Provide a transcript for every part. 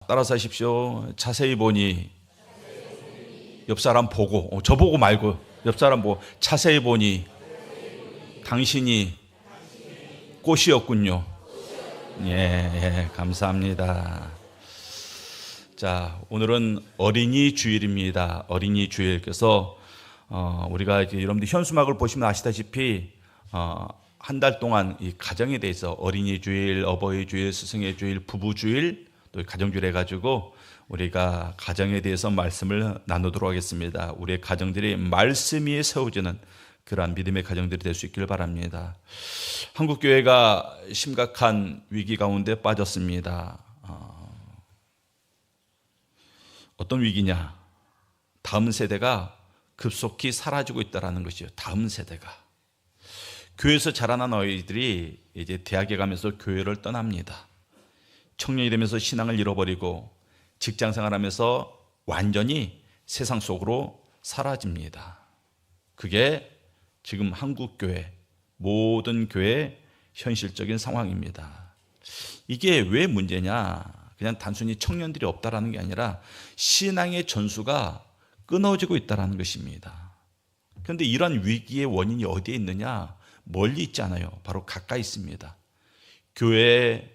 따라서 하십시오. 자세히 보니 옆 사람 보고, 저보고 말고 옆 사람 보고 자세히 보니 당신이 꽃이었군요. 예, 감사합니다. 자, 오늘은 어린이 주일입니다. 어린이 주일. 그래서 우리가 이제 여러분들 현수막을 보시면 아시다시피 한 달 동안 이 가정에 대해서 어린이 주일, 어버이 주일, 스승의 주일, 부부 주일, 또 가정주일 해가지고 우리가 가정에 대해서 말씀을 나누도록 하겠습니다. 우리의 가정들이 말씀 위에 세워지는 그러한 믿음의 가정들이 될 수 있길 바랍니다. 한국 교회가 심각한 위기 가운데 빠졌습니다. 어떤 위기냐? 다음 세대가 급속히 사라지고 있다는 것이요. 다음 세대가. 교회에서 자라난 아이들이 이제 대학에 가면서 교회를 떠납니다. 청년이 되면서 신앙을 잃어버리고 직장 생활하면서 완전히 세상 속으로 사라집니다. 그게 지금 한국 교회, 모든 교회의 현실적인 상황입니다. 이게 왜 문제냐? 그냥 단순히 청년들이 없다라는 게 아니라 신앙의 전수가 끊어지고 있다는 것입니다. 그런데 이런 위기의 원인이 어디에 있느냐? 멀리 있지 않아요. 바로 가까이 있습니다. 교회에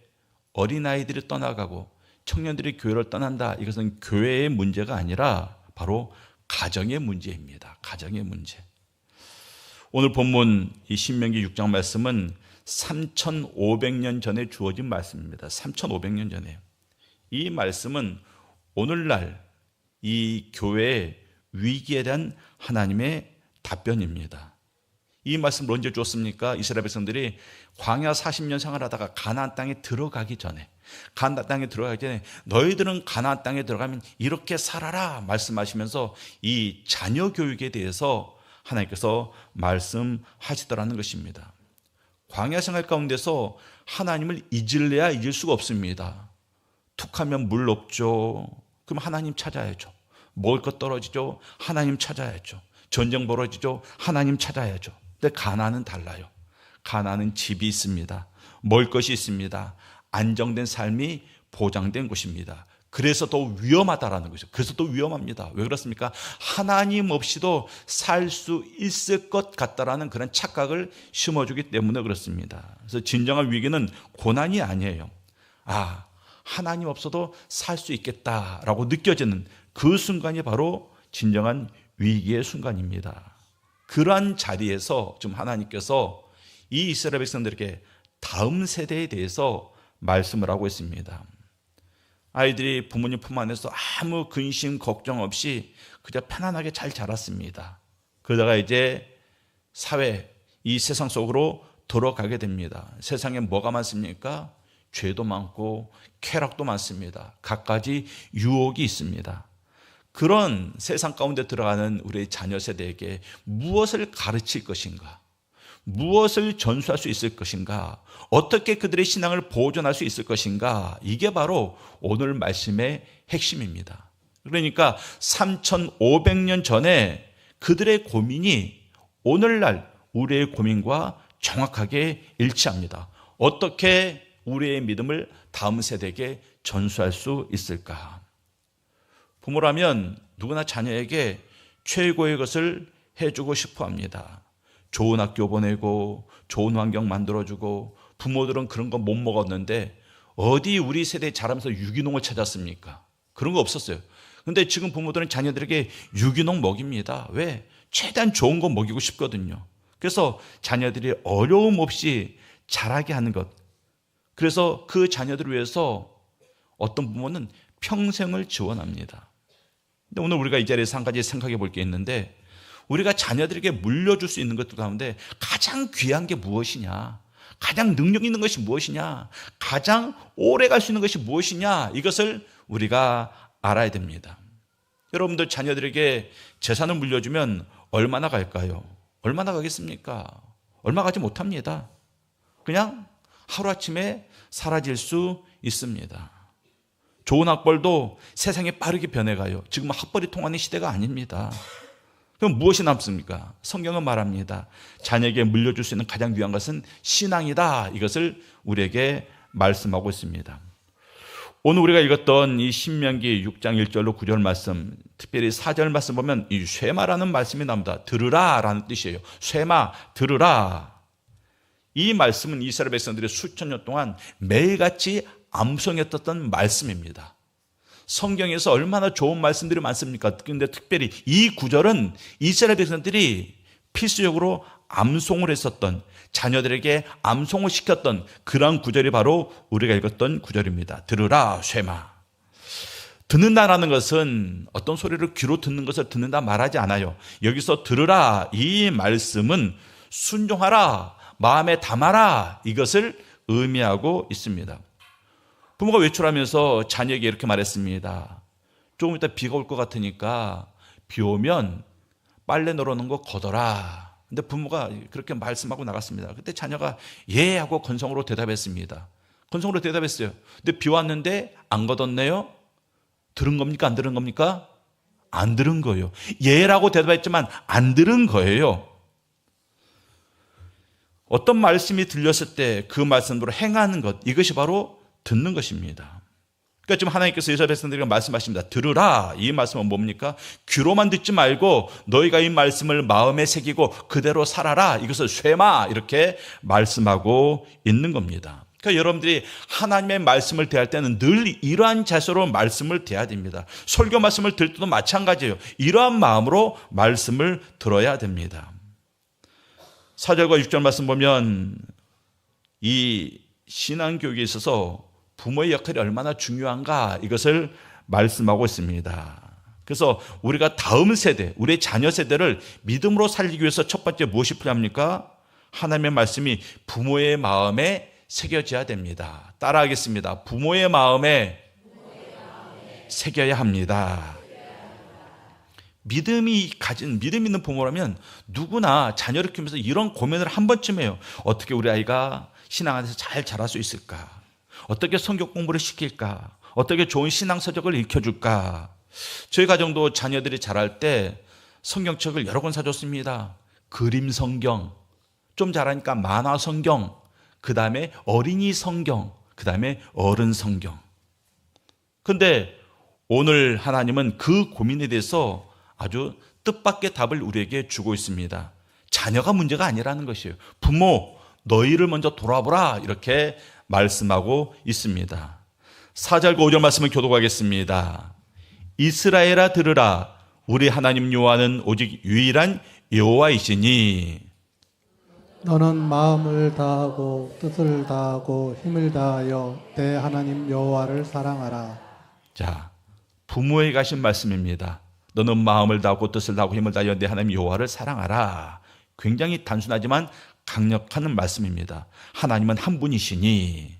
어린아이들이 떠나가고 청년들이 교회를 떠난다. 이것은 교회의 문제가 아니라 바로 가정의 문제입니다. 가정의 문제. 오늘 본문 이 신명기 6장 말씀은 3,500년 전에 주어진 말씀입니다. 3,500년 전에. 이 말씀은 오늘날 이 교회의 위기에 대한 하나님의 답변입니다. 이 말씀을 언제 주었습니까? 이스라엘 백성들이 광야 40년 생활하다가 가나안 땅에 들어가기 전에, 가나안 땅에 들어가기 전에 너희들은 가나안 땅에 들어가면 이렇게 살아라 말씀하시면서 이 자녀 교육에 대해서 하나님께서 말씀하시더라는 것입니다. 광야 생활 가운데서 하나님을 잊을래야 잊을 수가 없습니다. 툭하면 물 없죠. 그럼 하나님 찾아야죠. 먹을 것 떨어지죠. 하나님 찾아야죠. 전쟁 벌어지죠. 하나님 찾아야죠. 근데 가나안은 달라요. 가나안은 집이 있습니다. 먹을 것이 있습니다. 안정된 삶이 보장된 곳입니다. 그래서 더 위험하다라는 거죠. 그래서 더 위험합니다. 왜 그렇습니까? 하나님 없이도 살 수 있을 것 같다라는 그런 착각을 심어주기 때문에 그렇습니다. 그래서 진정한 위기는 고난이 아니에요. 하나님 없어도 살 수 있겠다라고 느껴지는 그 순간이 바로 진정한 위기의 순간입니다. 그러한 자리에서 좀 하나님께서 이 이스라엘 백성들에게 다음 세대에 대해서 말씀을 하고 있습니다. 아이들이 부모님 품 안에서 아무 근심 걱정 없이 그저 편안하게 잘 자랐습니다. 그러다가 이제 사회, 이 세상 속으로 들어가게 됩니다. 세상에 뭐가 많습니까? 죄도 많고 쾌락도 많습니다. 갖가지 유혹이 있습니다. 그런 세상 가운데 들어가는 우리 자녀 세대에게 무엇을 가르칠 것인가? 무엇을 전수할 수 있을 것인가? 어떻게 그들의 신앙을 보존할 수 있을 것인가? 이게 바로 오늘 말씀의 핵심입니다. 그러니까 3,500년 전에 그들의 고민이 오늘날 우리의 고민과 정확하게 일치합니다. 어떻게 우리의 믿음을 다음 세대에게 전수할 수 있을까? 부모라면 누구나 자녀에게 최고의 것을 해주고 싶어 합니다. 좋은 학교 보내고 좋은 환경 만들어주고, 부모들은 그런 거 못 먹었는데 어디 우리 세대에 자라면서 유기농을 찾았습니까? 그런 거 없었어요. 그런데 지금 부모들은 자녀들에게 유기농 먹입니다. 왜? 최대한 좋은 거 먹이고 싶거든요. 그래서 자녀들이 어려움 없이 자라게 하는 것. 그래서 그 자녀들을 위해서 어떤 부모는 평생을 지원합니다. 근데 오늘 우리가 이 자리에서 한 가지 생각해 볼 게 있는데, 우리가 자녀들에게 물려줄 수 있는 것들 가운데 가장 귀한 게 무엇이냐? 가장 능력 있는 것이 무엇이냐? 가장 오래 갈 수 있는 것이 무엇이냐? 이것을 우리가 알아야 됩니다. 여러분들 자녀들에게 재산을 물려주면 얼마나 갈까요? 얼마나 가겠습니까? 얼마 가지 못합니다. 그냥 하루아침에 사라질 수 있습니다. 좋은 학벌도 세상에 빠르게 변해가요. 지금 학벌이 통하는 시대가 아닙니다. 그럼 무엇이 남습니까? 성경은 말합니다. 자녀에게 물려줄 수 있는 가장 귀한 것은 신앙이다. 이것을 우리에게 말씀하고 있습니다. 오늘 우리가 읽었던 이 신명기 6장 1절로 9절 말씀, 특별히 4절 말씀 보면 이 쇠마라는 말씀이 나옵니다. 들으라 라는 뜻이에요. 쇠마, 들으라. 이 말씀은 이스라엘 백성들이 수천 년 동안 매일같이 암송했던 말씀입니다. 성경에서 얼마나 좋은 말씀들이 많습니까? 그런데 특별히 이 구절은 이스라엘 백성들이 필수적으로 암송을 했었던, 자녀들에게 암송을 시켰던 그런 구절이 바로 우리가 읽었던 구절입니다. 들으라 쇠마. 듣는다라는 것은 어떤 소리를 귀로 듣는 것을 듣는다 말하지 않아요. 여기서 들으라 이 말씀은 순종하라, 마음에 담아라, 이것을 의미하고 있습니다. 부모가 외출하면서 자녀에게 이렇게 말했습니다. 조금 이따 비가 올 것 같으니까 비 오면 빨래 널어놓은 거 걷어라. 근데 부모가 그렇게 말씀하고 나갔습니다. 그때 자녀가 예 하고 건성으로 대답했습니다. 건성으로 대답했어요. 근데 비 왔는데 안 걷었네요? 들은 겁니까? 안 들은 겁니까? 안 들은 거예요. 예라고 대답했지만 안 들은 거예요. 어떤 말씀이 들렸을 때 그 말씀으로 행하는 것, 이것이 바로 듣는 것입니다. 그러니까 지금 하나님께서 이스라엘 백성들에게 말씀하십니다. 들으라. 이 말씀은 뭡니까? 귀로만 듣지 말고 너희가 이 말씀을 마음에 새기고 그대로 살아라. 이것을 쇠마, 이렇게 말씀하고 있는 겁니다. 그러니까 여러분들이 하나님의 말씀을 대할 때는 늘 이러한 자세로 말씀을 대해야 됩니다. 설교 말씀을 들을 때도 마찬가지예요. 이러한 마음으로 말씀을 들어야 됩니다. 4절과 6절 말씀 보면 이 신앙교육에 있어서 부모의 역할이 얼마나 중요한가, 이것을 말씀하고 있습니다. 그래서 우리가 다음 세대, 우리의 자녀 세대를 믿음으로 살리기 위해서 첫 번째 무엇이 필요합니까? 하나님의 말씀이 부모의 마음에 새겨져야 됩니다. 따라하겠습니다. 부모의 마음에 새겨야 합니다. 믿음 있는 부모라면 누구나 자녀를 키우면서 이런 고민을 한 번쯤 해요. 어떻게 우리 아이가 신앙 안에서 잘 자랄 수 있을까? 어떻게 성경 공부를 시킬까? 어떻게 좋은 신앙 서적을 읽혀줄까? 저희 가정도 자녀들이 자랄 때 성경책을 여러 권 사줬습니다. 그림 성경, 좀 자라니까 만화 성경, 그 다음에 어린이 성경, 그 다음에 어른 성경. 그런데 오늘 하나님은 그 고민에 대해서 아주 뜻밖의 답을 우리에게 주고 있습니다. 자녀가 문제가 아니라는 것이에요. 부모, 너희를 먼저 돌아보라, 이렇게 말씀하고 있습니다. 4절과 5절 말씀을 교독하겠습니다. 이스라엘아 들으라. 우리 하나님 여호와는 오직 유일한 여호와이시니 너는 마음을 다하고 뜻을 다하고 힘을 다하여 내 하나님 여호와를 사랑하라. 자, 부모에게 하신 말씀입니다. 너는 마음을 다하고 뜻을 다하고 힘을 다하여 내 하나님 여호와를 사랑하라. 굉장히 단순하지만 강력한 말씀입니다. 하나님은 한 분이시니,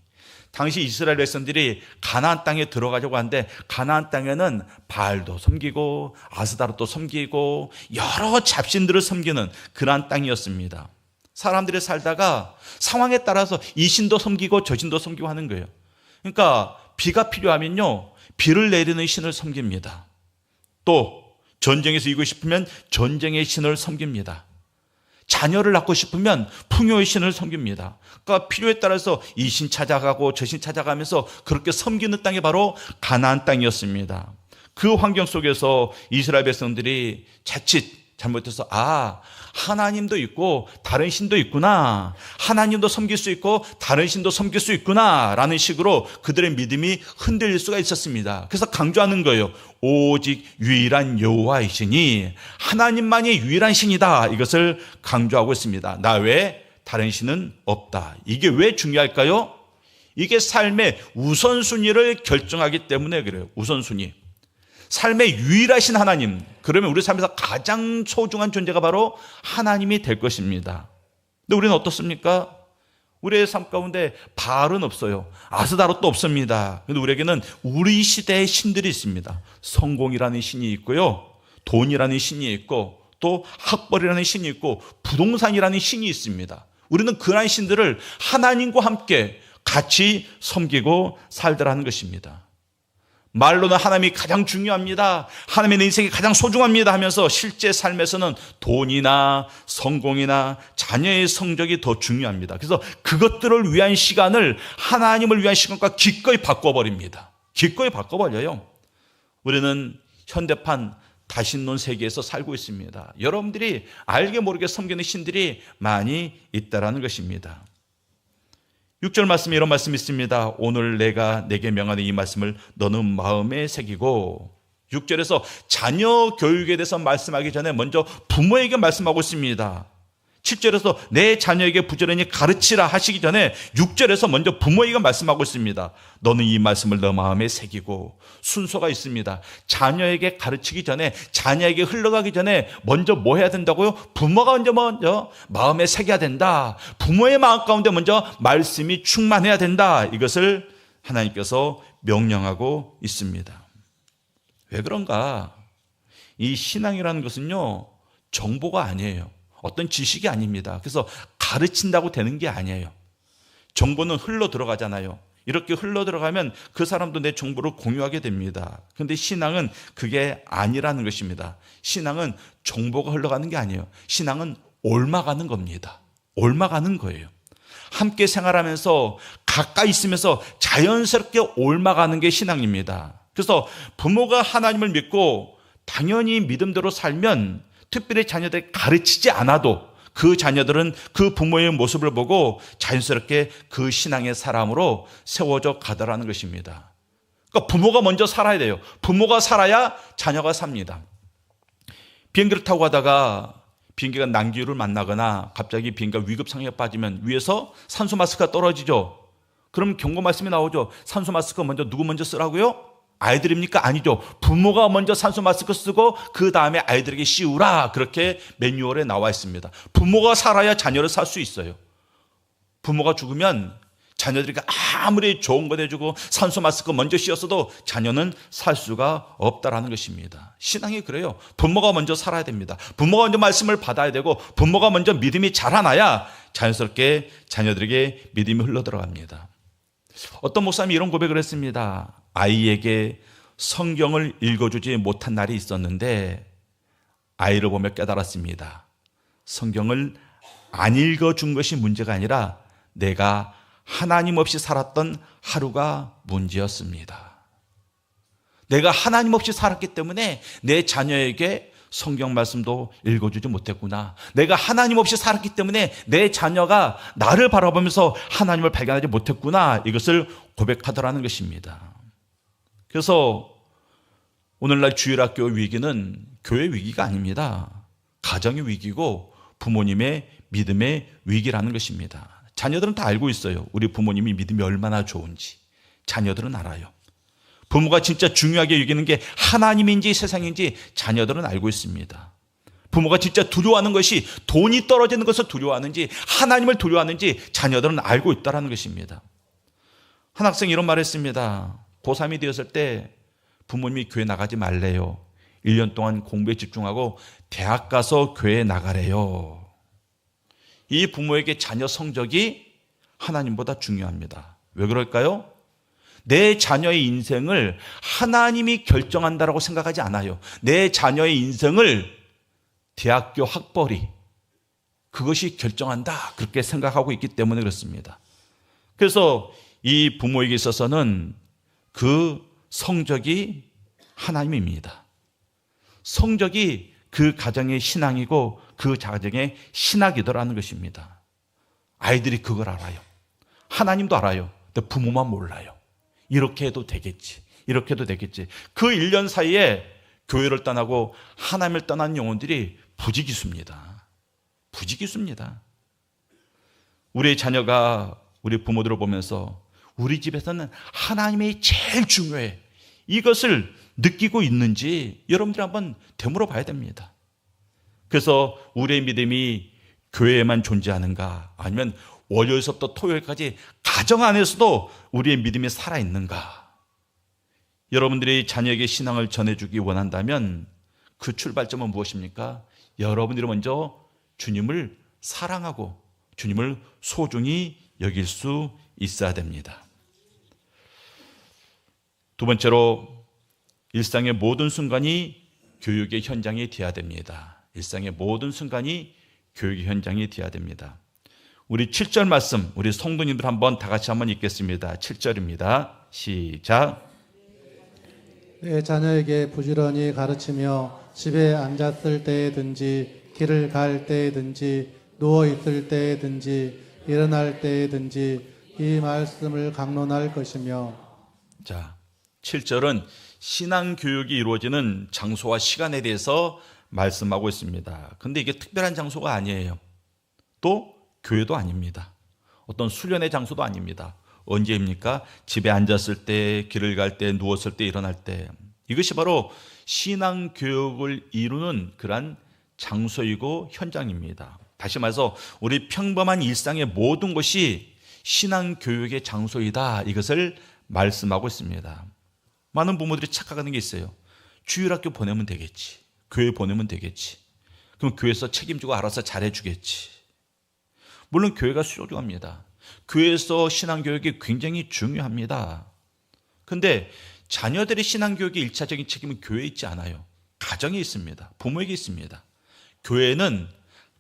당시 이스라엘 백성들이 가나안 땅에 들어가려고 하는데 가나안 땅에는 바알도 섬기고 아스다롯도 섬기고 여러 잡신들을 섬기는 그러한 땅이었습니다. 사람들이 살다가 상황에 따라서 이 신도 섬기고 저 신도 섬기고 하는 거예요. 그러니까 비가 필요하면요, 비를 내리는 신을 섬깁니다. 또 전쟁에서 이기고 싶으면 전쟁의 신을 섬깁니다. 자녀를 낳고 싶으면 풍요의 신을 섬깁니다. 그러니까 필요에 따라서 이 신 찾아가고 저 신 찾아가면서 그렇게 섬기는 땅이 바로 가나안 땅이었습니다. 그 환경 속에서 이스라엘 백성들이 자칫 잘못해서 하나님도 있고 다른 신도 있구나, 하나님도 섬길 수 있고 다른 신도 섬길 수 있구나 라는 식으로 그들의 믿음이 흔들릴 수가 있었습니다. 그래서 강조하는 거예요. 오직 유일한 여호와이시니, 하나님만이 유일한 신이다, 이것을 강조하고 있습니다. 나 외에 다른 신은 없다. 이게 왜 중요할까요? 이게 삶의 우선순위를 결정하기 때문에 그래요. 우선순위. 삶의 유일하신 하나님, 그러면 우리 삶에서 가장 소중한 존재가 바로 하나님이 될 것입니다. 근데 우리는 어떻습니까? 우리의 삶 가운데 바알은 없어요. 아스다롯도 없습니다. 그런데 우리에게는 우리 시대의 신들이 있습니다. 성공이라는 신이 있고요, 돈이라는 신이 있고, 또 학벌이라는 신이 있고, 부동산이라는 신이 있습니다. 우리는 그러한 신들을 하나님과 함께 같이 섬기고 살더라는 것입니다. 말로는 하나님이 가장 중요합니다, 하나님의 내 인생이 가장 소중합니다 하면서 실제 삶에서는 돈이나 성공이나 자녀의 성적이 더 중요합니다. 그래서 그것들을 위한 시간을 하나님을 위한 시간과 기꺼이 바꿔버립니다. 기꺼이 바꿔버려요. 우리는 현대판 다신론 세계에서 살고 있습니다. 여러분들이 알게 모르게 섬기는 신들이 많이 있다라는 것입니다. 6절 말씀에 이런 말씀이 있습니다. 오늘 내가 내게 명하는 이 말씀을 너는 마음에 새기고, 6절에서 자녀 교육에 대해서 말씀하기 전에 먼저 부모에게 말씀하고 있습니다. 7절에서 내 자녀에게 부지런히 가르치라 하시기 전에 6절에서 먼저 부모에게 말씀하고 있습니다. 너는 이 말씀을 너 마음에 새기고. 순서가 있습니다. 자녀에게 가르치기 전에, 자녀에게 흘러가기 전에 먼저 뭐 해야 된다고요? 부모가 먼저 마음에 새겨야 된다. 부모의 마음 가운데 먼저 말씀이 충만해야 된다. 이것을 하나님께서 명령하고 있습니다. 왜 그런가? 이 신앙이라는 것은요, 정보가 아니에요. 어떤 지식이 아닙니다. 그래서 가르친다고 되는 게 아니에요. 정보는 흘러 들어가잖아요. 이렇게 흘러 들어가면 그 사람도 내 정보를 공유하게 됩니다. 그런데 신앙은 그게 아니라는 것입니다. 신앙은 정보가 흘러가는 게 아니에요. 신앙은 옮아가는 겁니다. 옮아가는 거예요. 함께 생활하면서 가까이 있으면서 자연스럽게 옮아가는 게 신앙입니다. 그래서 부모가 하나님을 믿고 당연히 믿음대로 살면 특별히 자녀들 가르치지 않아도 그 자녀들은 그 부모의 모습을 보고 자연스럽게 그 신앙의 사람으로 세워져 가더라는 것입니다. 그러니까 부모가 먼저 살아야 돼요. 부모가 살아야 자녀가 삽니다. 비행기를 타고 가다가 비행기가 난기류를 만나거나 갑자기 비행기가 위급 상황에 빠지면 위에서 산소 마스크가 떨어지죠. 그럼 경고 말씀이 나오죠. 산소 마스크 누구 먼저 쓰라고요? 아이들입니까? 아니죠. 부모가 먼저 산소 마스크 쓰고 그 다음에 아이들에게 씌우라. 그렇게 매뉴얼에 나와 있습니다. 부모가 살아야 자녀를 살 수 있어요. 부모가 죽으면 자녀들이 아무리 좋은 거 해주고 산소 마스크 먼저 씌웠어도 자녀는 살 수가 없다라는 것입니다. 신앙이 그래요. 부모가 먼저 살아야 됩니다. 부모가 먼저 말씀을 받아야 되고 부모가 먼저 믿음이 자라나야 자연스럽게 자녀들에게 믿음이 흘러들어갑니다. 어떤 목사님이 이런 고백을 했습니다. 아이에게 성경을 읽어주지 못한 날이 있었는데 아이를 보며 깨달았습니다. 성경을 안 읽어준 것이 문제가 아니라 내가 하나님 없이 살았던 하루가 문제였습니다. 내가 하나님 없이 살았기 때문에 내 자녀에게 성경 말씀도 읽어주지 못했구나. 내가 하나님 없이 살았기 때문에 내 자녀가 나를 바라보면서 하나님을 발견하지 못했구나. 이것을 고백하더라는 것입니다. 그래서 오늘날 주일학교 위기는 교회 위기가 아닙니다. 가정의 위기고 부모님의 믿음의 위기라는 것입니다. 자녀들은 다 알고 있어요. 우리 부모님이 믿음이 얼마나 좋은지. 자녀들은 알아요. 부모가 진짜 중요하게 여기는 게 하나님인지 세상인지 자녀들은 알고 있습니다. 부모가 진짜 두려워하는 것이 돈이 떨어지는 것을 두려워하는지 하나님을 두려워하는지 자녀들은 알고 있다는 것입니다. 한 학생이 이런 말을 했습니다. 고3이 되었을 때 부모님이 교회 나가지 말래요. 1년 동안 공부에 집중하고 대학 가서 교회에 나가래요. 이 부모에게 자녀 성적이 하나님보다 중요합니다. 왜 그럴까요? 내 자녀의 인생을 하나님이 결정한다라고 생각하지 않아요. 내 자녀의 인생을 대학교 학벌이 그것이 결정한다 그렇게 생각하고 있기 때문에 그렇습니다. 그래서 이 부모에게 있어서는 그 성적이 하나님입니다. 성적이 그 가정의 신앙이고 그 가정의 신학이더라는 것입니다. 아이들이 그걸 알아요. 하나님도 알아요. 근데 부모만 몰라요. 이렇게 해도 되겠지. 이렇게 해도 되겠지. 그 1년 사이에 교회를 떠나고 하나님을 떠난 영혼들이 부지기수입니다. 부지기수입니다. 우리 자녀가 우리 부모들을 보면서 우리 집에서는 하나님이 제일 중요해. 이것을 느끼고 있는지 여러분들이 한번 되물어 봐야 됩니다. 그래서 우리의 믿음이 교회에만 존재하는가 아니면 월요일서부터 토요일까지 가정 안에서도 우리의 믿음이 살아있는가. 여러분들이 자녀에게 신앙을 전해주기 원한다면 그 출발점은 무엇입니까? 여러분들이 먼저 주님을 사랑하고 주님을 소중히 여길 수 있어야 됩니다. 두 번째로 일상의 모든 순간이 교육의 현장이 되어야 됩니다. 일상의 모든 순간이 교육의 현장이 되어야 됩니다. 우리 7절 말씀 우리 성도님들 한번 다 같이 한번 읽겠습니다. 7절입니다. 시작. 내 자녀에게 부지런히 가르치며 집에 앉았을 때든지 길을 갈 때든지 누워 있을 때든지 일어날 때든지 이 말씀을 강론할 것이며. 자, 7절은 신앙 교육이 이루어지는 장소와 시간에 대해서 말씀하고 있습니다. 근데 이게 특별한 장소가 아니에요. 또 교회도 아닙니다. 어떤 수련의 장소도 아닙니다. 언제입니까? 집에 앉았을 때, 길을 갈 때, 누웠을 때, 일어날 때. 이것이 바로 신앙 교육을 이루는 그러한 장소이고 현장입니다. 다시 말해서 우리 평범한 일상의 모든 것이 신앙 교육의 장소이다. 이것을 말씀하고 있습니다. 많은 부모들이 착각하는 게 있어요. 주일학교 보내면 되겠지. 교회 보내면 되겠지. 그럼 교회에서 책임지고 알아서 잘해주겠지. 물론 교회가 소중합니다. 교회에서 신앙교육이 굉장히 중요합니다. 그런데 자녀들의 신앙교육의 1차적인 책임은 교회에 있지 않아요. 가정에 있습니다. 부모에게 있습니다. 교회는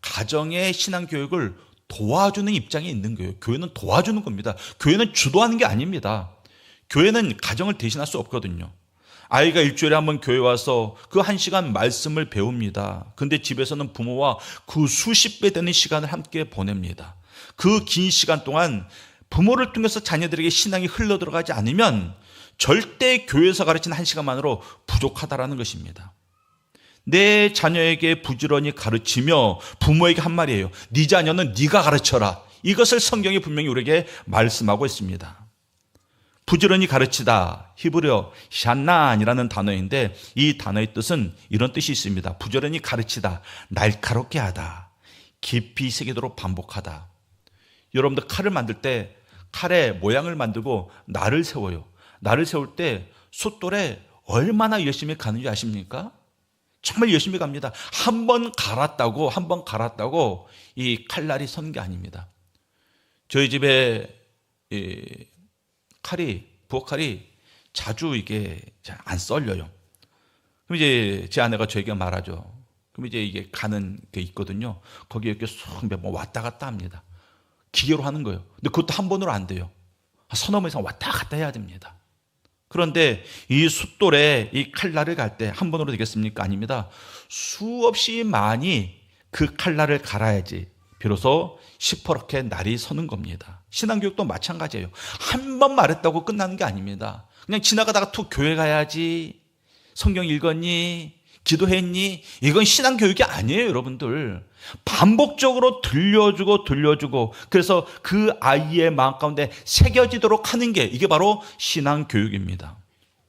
가정의 신앙교육을 도와주는 입장에 있는 거예요. 교회는 도와주는 겁니다. 교회는 주도하는 게 아닙니다. 교회는 가정을 대신할 수 없거든요. 아이가 일주일에 한 번 교회 와서 그 1시간 말씀을 배웁니다. 근데 집에서는 부모와 그 수십 배 되는 시간을 함께 보냅니다. 그 긴 시간 동안 부모를 통해서 자녀들에게 신앙이 흘러들어가지 않으면 절대 교회에서 가르치는 1시간만으로 부족하다라는 것입니다. 내 자녀에게 부지런히 가르치며 부모에게 한 말이에요. 네 자녀는 네가 가르쳐라. 이것을 성경이 분명히 우리에게 말씀하고 있습니다. 부지런히 가르치다, 히브리어 샨난이라는 단어인데 이 단어의 뜻은 이런 뜻이 있습니다. 부지런히 가르치다, 날카롭게 하다, 깊이 새기도록 반복하다. 여러분들 칼을 만들 때 칼의 모양을 만들고 날을 세워요. 날을 세울 때 숫돌에 얼마나 열심히 가는지 아십니까? 정말 열심히 갑니다. 한 번 갈았다고 이 칼날이 선 게 아닙니다. 저희 집에 부엌칼이 자주 이게 잘 안 썰려요. 그럼 이제 제 아내가 저에게 말하죠. 그럼 이제 이게 가는 게 있거든요. 거기에 이렇게 쏙 몇 번 왔다 갔다 합니다. 기계로 하는 거예요. 근데 그것도 한 번으로 안 돼요. 서너 번 이상 왔다 갔다 해야 됩니다. 그런데 이 숫돌에 이 칼날을 갈 때 한 번으로 되겠습니까? 아닙니다. 수없이 많이 그 칼날을 갈아야지 비로소 시퍼렇게 날이 서는 겁니다. 신앙교육도 마찬가지예요. 한 번 말했다고 끝나는 게 아닙니다. 그냥 지나가다가 툭 교회 가야지, 성경 읽었니, 기도했니, 이건 신앙교육이 아니에요. 여러분들 반복적으로 들려주고 그래서 그 아이의 마음 가운데 새겨지도록 하는 게 이게 바로 신앙교육입니다.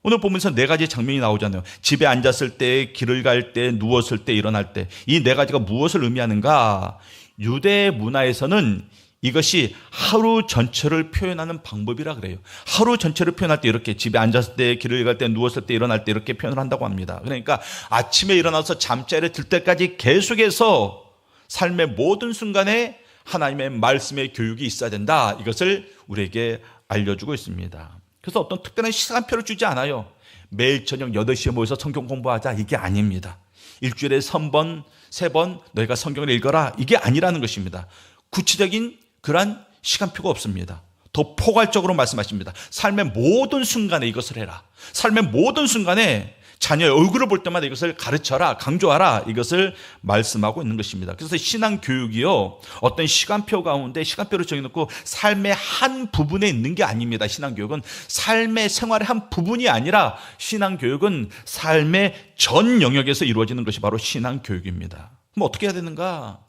오늘 보면서 4가지 장면이 나오잖아요. 집에 앉았을 때, 길을 갈 때, 누웠을 때, 일어날 때. 이 4가지가 무엇을 의미하는가? 유대 문화에서는 이것이 하루 전체를 표현하는 방법이라 그래요. 하루 전체를 표현할 때 이렇게 집에 앉았을 때, 길을 갈 때, 누웠을 때, 일어날 때 이렇게 표현을 한다고 합니다. 그러니까 아침에 일어나서 잠자리에 들 때까지 계속해서 삶의 모든 순간에 하나님의 말씀의 교육이 있어야 된다. 이것을 우리에게 알려주고 있습니다. 그래서 어떤 특별한 시간표를 주지 않아요. 매일 저녁 8시에 모여서 성경 공부하자. 이게 아닙니다. 일주일에 3번, 3번 너희가 성경을 읽어라. 이게 아니라는 것입니다. 구체적인 그러한 시간표가 없습니다. 더 포괄적으로 말씀하십니다. 삶의 모든 순간에 이것을 해라. 삶의 모든 순간에 자녀의 얼굴을 볼 때마다 이것을 가르쳐라, 강조하라. 이것을 말씀하고 있는 것입니다. 그래서 신앙교육이요, 어떤 시간표 가운데 시간표를 정해놓고 삶의 한 부분에 있는 게 아닙니다. 신앙교육은 삶의 생활의 한 부분이 아니라 신앙교육은 삶의 전 영역에서 이루어지는 것이 바로 신앙교육입니다. 그럼 어떻게 해야 되는가?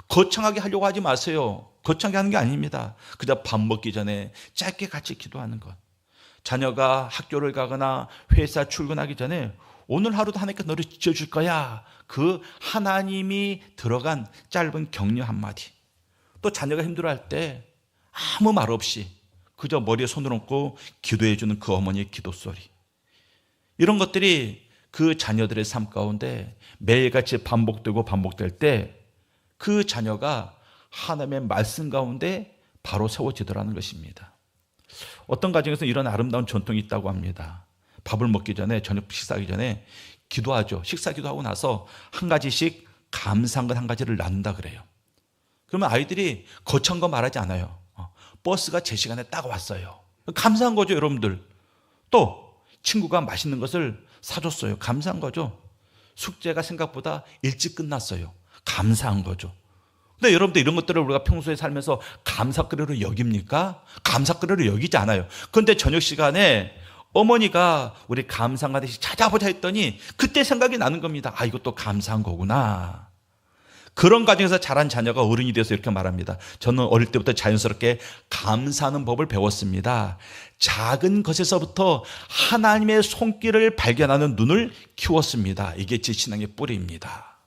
거창하게 하려고 하지 마세요. 거창하게 하는 게 아닙니다. 그저 밥 먹기 전에 짧게 같이 기도하는 것. 자녀가 학교를 가거나 회사 출근하기 전에 오늘 하루도 하나님께 너를 지켜줄 거야. 그 하나님이 들어간 짧은 격려 한마디. 또 자녀가 힘들어할 때 아무 말 없이 그저 머리에 손을 얹고 기도해주는 그 어머니의 기도 소리. 이런 것들이 그 자녀들의 삶 가운데 매일같이 반복될 때 그 자녀가 하나님의 말씀 가운데 바로 세워지더라는 것입니다. 어떤 가정에서 이런 아름다운 전통이 있다고 합니다. 밥을 먹기 전에, 저녁 식사하기 전에 기도하죠. 식사 기도하고 나서 한 가지씩 감사한 것 한 가지를 나눈다 그래요. 그러면 아이들이 거창한 거 말하지 않아요. 버스가 제 시간에 딱 왔어요. 감사한 거죠, 여러분들. 또 친구가 맛있는 것을 사줬어요. 감사한 거죠. 숙제가 생각보다 일찍 끝났어요. 감사한 거죠. 근데 여러분들 이런 것들을 우리가 평소에 살면서 감사거리로 여깁니까? 감사거리로 여기지 않아요. 그런데 저녁 시간에 어머니가 우리 감사한 듯이 찾아보자 했더니 그때 생각이 나는 겁니다. 아, 이것도 감사한 거구나. 그런 과정에서 자란 자녀가 어른이 돼서 이렇게 말합니다. 저는 어릴 때부터 자연스럽게 감사하는 법을 배웠습니다. 작은 것에서부터 하나님의 손길을 발견하는 눈을 키웠습니다. 이게 제 신앙의 뿌리입니다.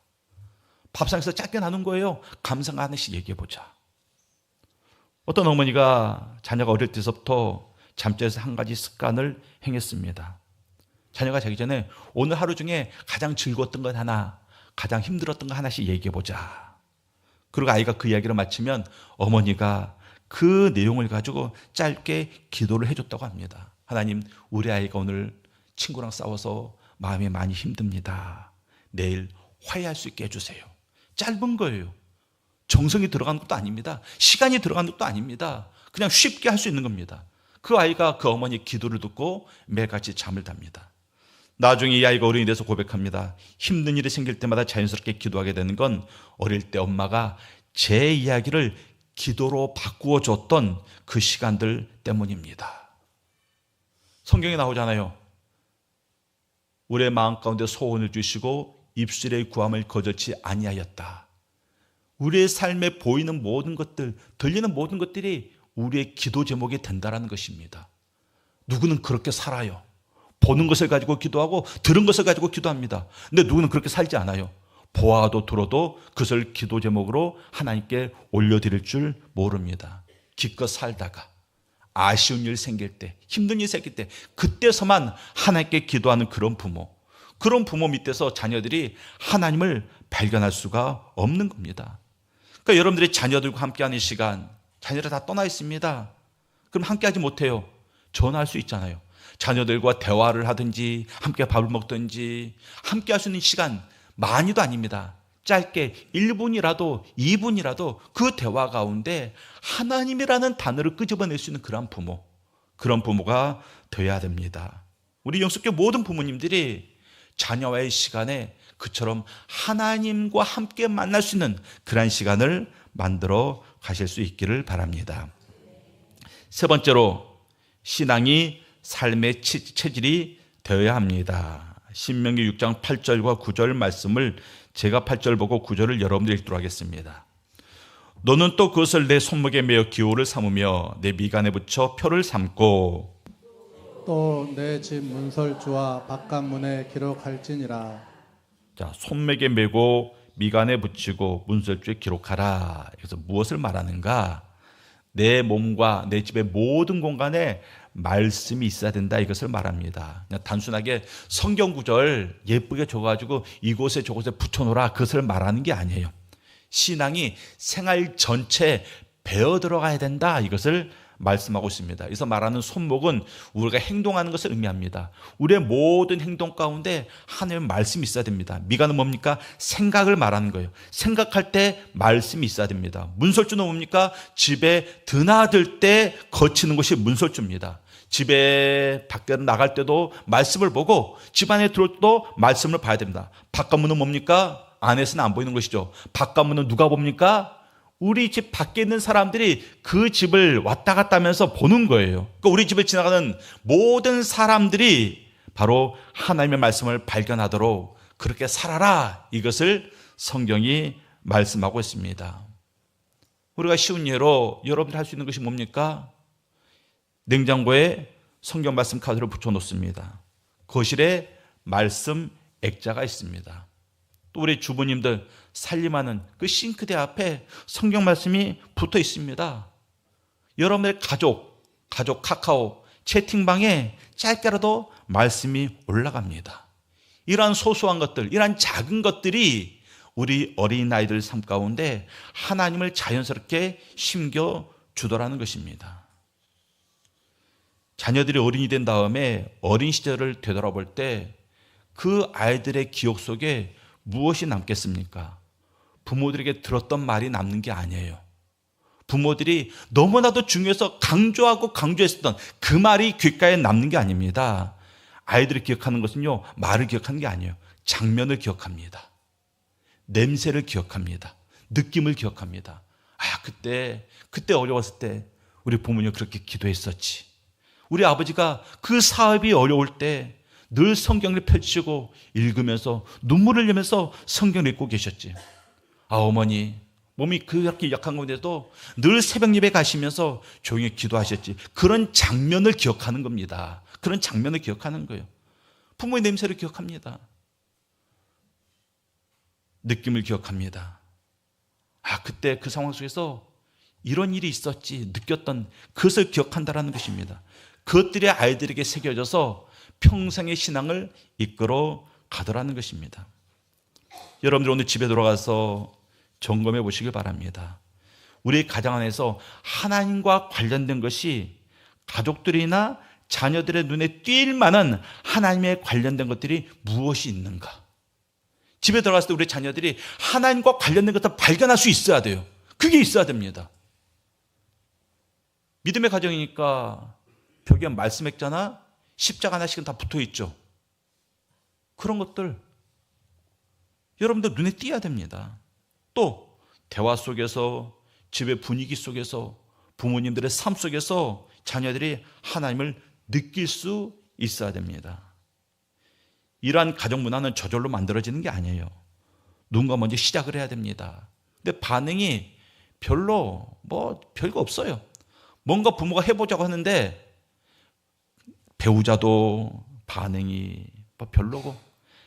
밥상에서 짧게 나눈 거예요. 감사가 하나씩 얘기해보자. 어떤 어머니가 자녀가 어릴 때서부터 잠자리에서 한 가지 습관을 행했습니다. 자녀가 자기 전에 오늘 하루 중에 가장 즐거웠던 것 하나, 가장 힘들었던 거 하나씩 얘기해보자. 그리고 아이가 그 이야기를 마치면 어머니가 그 내용을 가지고 짧게 기도를 해줬다고 합니다. 하나님, 우리 아이가 오늘 친구랑 싸워서 마음이 많이 힘듭니다. 내일 화해할 수 있게 해주세요. 짧은 거예요. 정성이 들어간 것도 아닙니다. 시간이 들어간 것도 아닙니다. 그냥 쉽게 할 수 있는 겁니다. 그 아이가 그 어머니의 기도를 듣고 매일같이 잠을 잡니다. 나중에 이 아이가 어른이 돼서 고백합니다. 힘든 일이 생길 때마다 자연스럽게 기도하게 되는 건 어릴 때 엄마가 제 이야기를 기도로 바꾸어 줬던 그 시간들 때문입니다. 성경에 나오잖아요. 우리의 마음 가운데 소원을 주시고 입술의 구함을 거절치 아니하였다. 우리의 삶에 보이는 모든 것들, 들리는 모든 것들이 우리의 기도 제목이 된다는 것입니다. 누구는 그렇게 살아요. 보는 것을 가지고 기도하고 들은 것을 가지고 기도합니다. 근데 누구는 그렇게 살지 않아요. 보아도 들어도 그것을 기도 제목으로 하나님께 올려드릴 줄 모릅니다. 기껏 살다가 아쉬운 일 생길 때, 힘든 일 생길 때 그때서만 하나님께 기도하는 그런 부모 밑에서 자녀들이 하나님을 발견할 수가 없는 겁니다. 그러니까 여러분들이 자녀들과 함께하는 시간, 자녀들 다 떠나 있습니다. 그럼 함께하지 못해요. 전화할 수 있잖아요. 자녀들과 대화를 하든지 함께 밥을 먹든지 함께 할 수 있는 시간 많이도 아닙니다. 짧게 1분이라도 2분이라도 그 대화 가운데 하나님이라는 단어를 끄집어낼 수 있는 그런 부모가 되어야 됩니다. 우리 영숙교 모든 부모님들이 자녀와의 시간에 그처럼 하나님과 함께 만날 수 있는 그런 시간을 만들어 가실 수 있기를 바랍니다. 세 번째로 신앙이 삶의 체질이 되어야 합니다. 신명기 6장 8절과 9절 말씀을 제가 8절 보고 9절을 여러분들 읽도록 하겠습니다. 너는 또 그것을 내 손목에 매어 기호를 삼으며 내 미간에 붙여 표를 삼고 또 내 집 문설주와 바깥문에 기록할지니라. 자, 손목에 매고 미간에 붙이고 문설주에 기록하라. 그래서 무엇을 말하는가? 내 몸과 내 집의 모든 공간에 말씀이 있어야 된다, 이것을 말합니다. 그냥 단순하게 성경 구절 예쁘게 적어가지고 이곳에 저곳에 붙여놓으라, 그것을 말하는 게 아니에요. 신앙이 생활 전체에 배어 들어가야 된다, 이것을 말씀하고 있습니다. 그래서 말하는 손목은 우리가 행동하는 것을 의미합니다. 우리의 모든 행동 가운데 하나님의 말씀이 있어야 됩니다. 미간은 뭡니까? 생각을 말하는 거예요. 생각할 때 말씀이 있어야 됩니다. 문설주는 뭡니까? 집에 드나들 때 거치는 것이 문설주입니다. 집에 밖에 나갈 때도 말씀을 보고 집 안에 들어올 때도 말씀을 봐야 됩니다. 바깥문은 뭡니까? 안에서는 안 보이는 것이죠. 바깥문은 누가 봅니까? 우리 집 밖에 있는 사람들이 그 집을 왔다 갔다 하면서 보는 거예요. 그러니까 우리 집을 지나가는 모든 사람들이 바로 하나님의 말씀을 발견하도록 그렇게 살아라, 이것을 성경이 말씀하고 있습니다. 우리가 쉬운 예로 여러분들 할 수 있는 것이 뭡니까? 냉장고에 성경 말씀 카드를 붙여놓습니다. 거실에 말씀 액자가 있습니다. 또 우리 주부님들 살림하는 그 싱크대 앞에 성경 말씀이 붙어 있습니다. 여러분의 가족 카카오 채팅방에 짧게라도 말씀이 올라갑니다. 이러한 소소한 것들, 이러한 작은 것들이 우리 어린아이들 삶 가운데 하나님을 자연스럽게 심겨주더라는 것입니다. 자녀들이 어린이 된 다음에 어린 시절을 되돌아볼 때 그 아이들의 기억 속에 무엇이 남겠습니까? 부모들에게 들었던 말이 남는 게 아니에요. 부모들이 너무나도 중요해서 강조하고 강조했었던 그 말이 귓가에 남는 게 아닙니다. 아이들이 기억하는 것은요, 말을 기억하는 게 아니에요. 장면을 기억합니다. 냄새를 기억합니다. 느낌을 기억합니다. 그때 어려웠을 때 우리 부모님 그렇게 기도했었지. 우리 아버지가 그 사업이 어려울 때 늘 성경을 펼치고 읽으면서 눈물을 흘리면서 성경을 읽고 계셨지. 어머니 몸이 그렇게 약한 건데도 늘 새벽 예배 가시면서 조용히 기도하셨지. 그런 장면을 기억하는 겁니다. 그런 장면을 기억하는 거예요. 부모의 냄새를 기억합니다. 느낌을 기억합니다. 그때 그 상황 속에서 이런 일이 있었지 느꼈던 그것을 기억한다라는 것입니다. 그것들이 아이들에게 새겨져서 평생의 신앙을 이끌어 가더라는 것입니다. 여러분들 오늘 집에 돌아가서 점검해 보시길 바랍니다. 우리 가정 안에서 하나님과 관련된 것이 가족들이나 자녀들의 눈에 띌 만한 하나님에 관련된 것들이 무엇이 있는가? 집에 들어갔을 때 우리 자녀들이 하나님과 관련된 것을 발견할 수 있어야 돼요. 그게 있어야 됩니다. 믿음의 가정이니까 벽에 말씀 액자나 십자가 하나씩은 다 붙어 있죠. 그런 것들 여러분들 눈에 띄어야 됩니다. 또 대화 속에서, 집의 분위기 속에서, 부모님들의 삶 속에서 자녀들이 하나님을 느낄 수 있어야 됩니다. 이러한 가정 문화는 저절로 만들어지는 게 아니에요. 누군가 먼저 시작을 해야 됩니다. 근데 반응이 별로 별거 없어요. 뭔가 부모가 해보자고 하는데 배우자도 반응이 별로고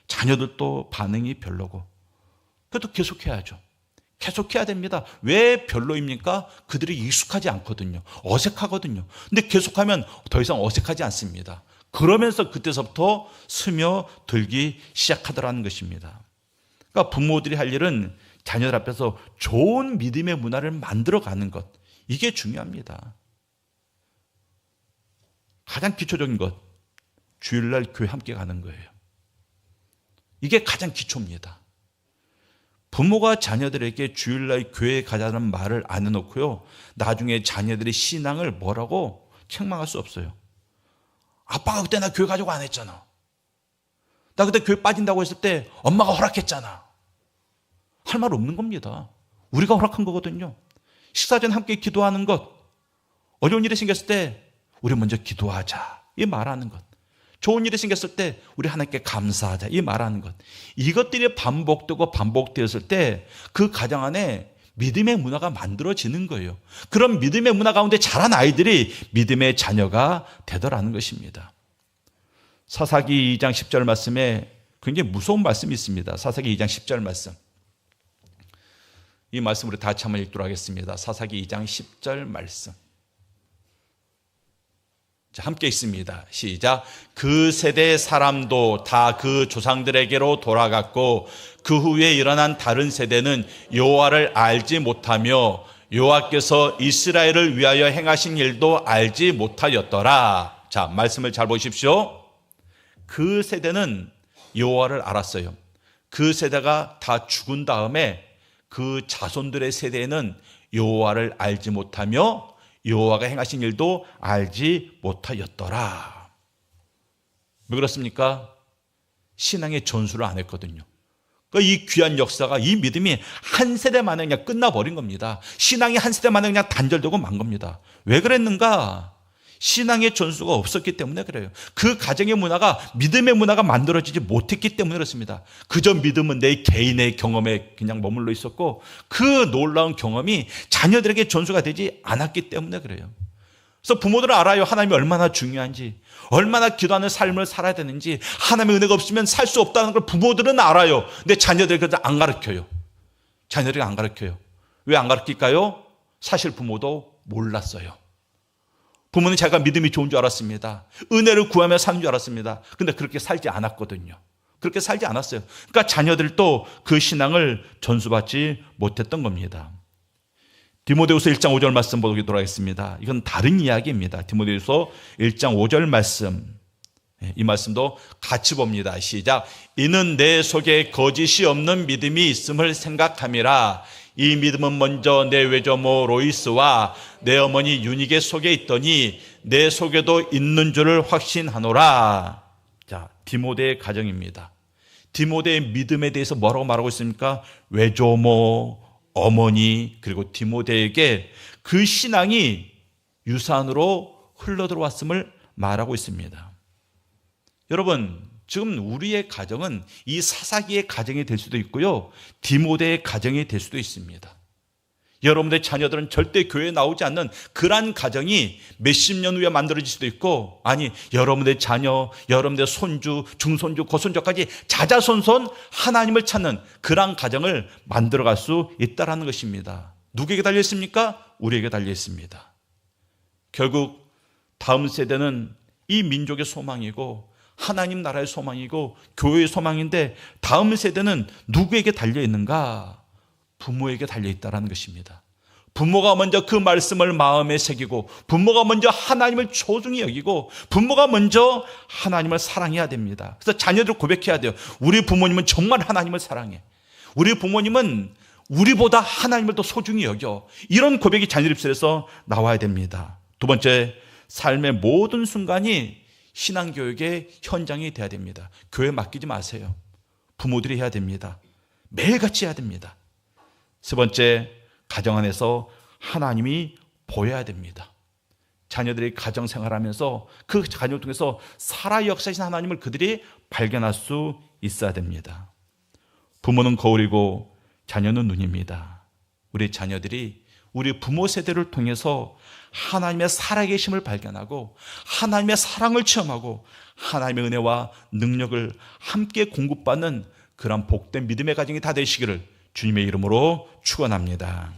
자녀들도 반응이 별로고, 그래도 계속해야죠. 계속해야 됩니다. 왜 별로입니까? 그들이 익숙하지 않거든요. 어색하거든요. 근데 계속하면 더 이상 어색하지 않습니다. 그러면서 그때서부터 스며들기 시작하더라는 것입니다. 그러니까 부모들이 할 일은 자녀들 앞에서 좋은 믿음의 문화를 만들어가는 것, 이게 중요합니다. 가장 기초적인 것, 주일날 교회 함께 가는 거예요. 이게 가장 기초입니다. 부모가 자녀들에게 주일날 교회에 가자는 말을 안 해놓고요, 나중에 자녀들의 신앙을 뭐라고 책망할 수 없어요. 아빠가 그때 나 교회 가자고 안 했잖아. 나 그때 교회 빠진다고 했을 때 엄마가 허락했잖아. 할 말 없는 겁니다. 우리가 허락한 거거든요. 식사 전 함께 기도하는 것, 어려운 일이 생겼을 때 우리 먼저 기도하자, 이 말하는 것, 좋은 일이 생겼을 때 우리 하나님께 감사하자, 이 말하는 것, 이것들이 반복되고 반복되었을 때 그 가정 안에 믿음의 문화가 만들어지는 거예요. 그런 믿음의 문화 가운데 자란 아이들이 믿음의 자녀가 되더라는 것입니다. 사사기 2장 10절 말씀에 굉장히 무서운 말씀이 있습니다. 사사기 2장 10절 말씀. 이 말씀 우리 다 같이 한번 읽도록 하겠습니다. 사사기 2장 10절 말씀. 자, 함께 읽습니다. 시작. 그 세대 사람도 다 그 조상들에게로 돌아갔고 그 후에 일어난 다른 세대는 여호와를 알지 못하며 여호와께서 이스라엘을 위하여 행하신 일도 알지 못하였더라. 자, 말씀을 잘 보십시오. 그 세대는 여호와를 알았어요. 그 세대가 다 죽은 다음에 그 자손들의 세대에는 여호와를 알지 못하며 여호와가 행하신 일도 알지 못하였더라. 왜 그렇습니까? 신앙의 전수를 안 했거든요. 그러니까 이 귀한 역사가, 이 믿음이 한 세대 만에 그냥 끝나버린 겁니다. 신앙이 한 세대 만에 그냥 단절되고 만 겁니다. 왜 그랬는가? 신앙의 전수가 없었기 때문에 그래요. 그 가정의 문화가, 믿음의 문화가 만들어지지 못했기 때문에 그렇습니다. 그저 믿음은 내 개인의 경험에 그냥 머물러 있었고 그 놀라운 경험이 자녀들에게 전수가 되지 않았기 때문에 그래요. 그래서 부모들은 알아요. 하나님이 얼마나 중요한지, 얼마나 기도하는 삶을 살아야 되는지, 하나님의 은혜가 없으면 살 수 없다는 걸 부모들은 알아요. 근데 자녀들에게 안 가르쳐요. 자녀들에게 안 가르쳐요. 왜 안 가르칠까요? 사실 부모도 몰랐어요. 부모는 자기가 믿음이 좋은 줄 알았습니다. 은혜를 구하며 사는 줄 알았습니다. 근데 그렇게 살지 않았거든요. 그렇게 살지 않았어요. 그러니까 자녀들도 그 신앙을 전수받지 못했던 겁니다. 디모데후서 1장 5절 말씀 보도록 하겠습니다. 이건 다른 이야기입니다. 디모데후서 1장 5절 말씀. 이 말씀도 같이 봅니다. 시작. 이는 내 속에 거짓이 없는 믿음이 있음을 생각함이라. 이 믿음은 먼저 내 외조모 로이스와 내 어머니 유니게 속에 있더니 내 속에도 있는 줄을 확신하노라. 자, 디모데의 가정입니다. 디모데의 믿음에 대해서 뭐라고 말하고 있습니까? 외조모, 어머니, 그리고 디모데에게 그 신앙이 유산으로 흘러들어왔음을 말하고 있습니다. 여러분, 지금 우리의 가정은 이 사사기의 가정이 될 수도 있고요, 디모데의 가정이 될 수도 있습니다. 여러분들의 자녀들은 절대 교회에 나오지 않는 그러한 가정이 몇십 년 후에 만들어질 수도 있고, 아니 여러분들의 자녀, 여러분들의 손주, 중손주, 고손주까지 자자손손 하나님을 찾는 그러한 가정을 만들어갈 수 있다는 것입니다. 누구에게 달려 있습니까? 우리에게 달려 있습니다. 결국 다음 세대는 이 민족의 소망이고 하나님 나라의 소망이고 교회의 소망인데, 다음 세대는 누구에게 달려 있는가? 부모에게 달려 있다는 것입니다. 부모가 먼저 그 말씀을 마음에 새기고, 부모가 먼저 하나님을 소중히 여기고, 부모가 먼저 하나님을 사랑해야 됩니다. 그래서 자녀들 고백해야 돼요. 우리 부모님은 정말 하나님을 사랑해. 우리 부모님은 우리보다 하나님을 더 소중히 여겨. 이런 고백이 자녀 입술에서 나와야 됩니다. 두 번째, 삶의 모든 순간이 신앙교육의 현장이 돼야 됩니다. 교회 맡기지 마세요. 부모들이 해야 됩니다. 매일같이 해야 됩니다. 세 번째, 가정 안에서 하나님이 보여야 됩니다. 자녀들이 가정 생활하면서 그 가정을 통해서 살아 역사하신 하나님을 그들이 발견할 수 있어야 됩니다. 부모는 거울이고 자녀는 눈입니다. 우리 자녀들이 우리 부모 세대를 통해서 하나님의 살아계심을 발견하고 하나님의 사랑을 체험하고 하나님의 은혜와 능력을 함께 공급받는 그런 복된 믿음의 가정이 다 되시기를 주님의 이름으로 축원합니다.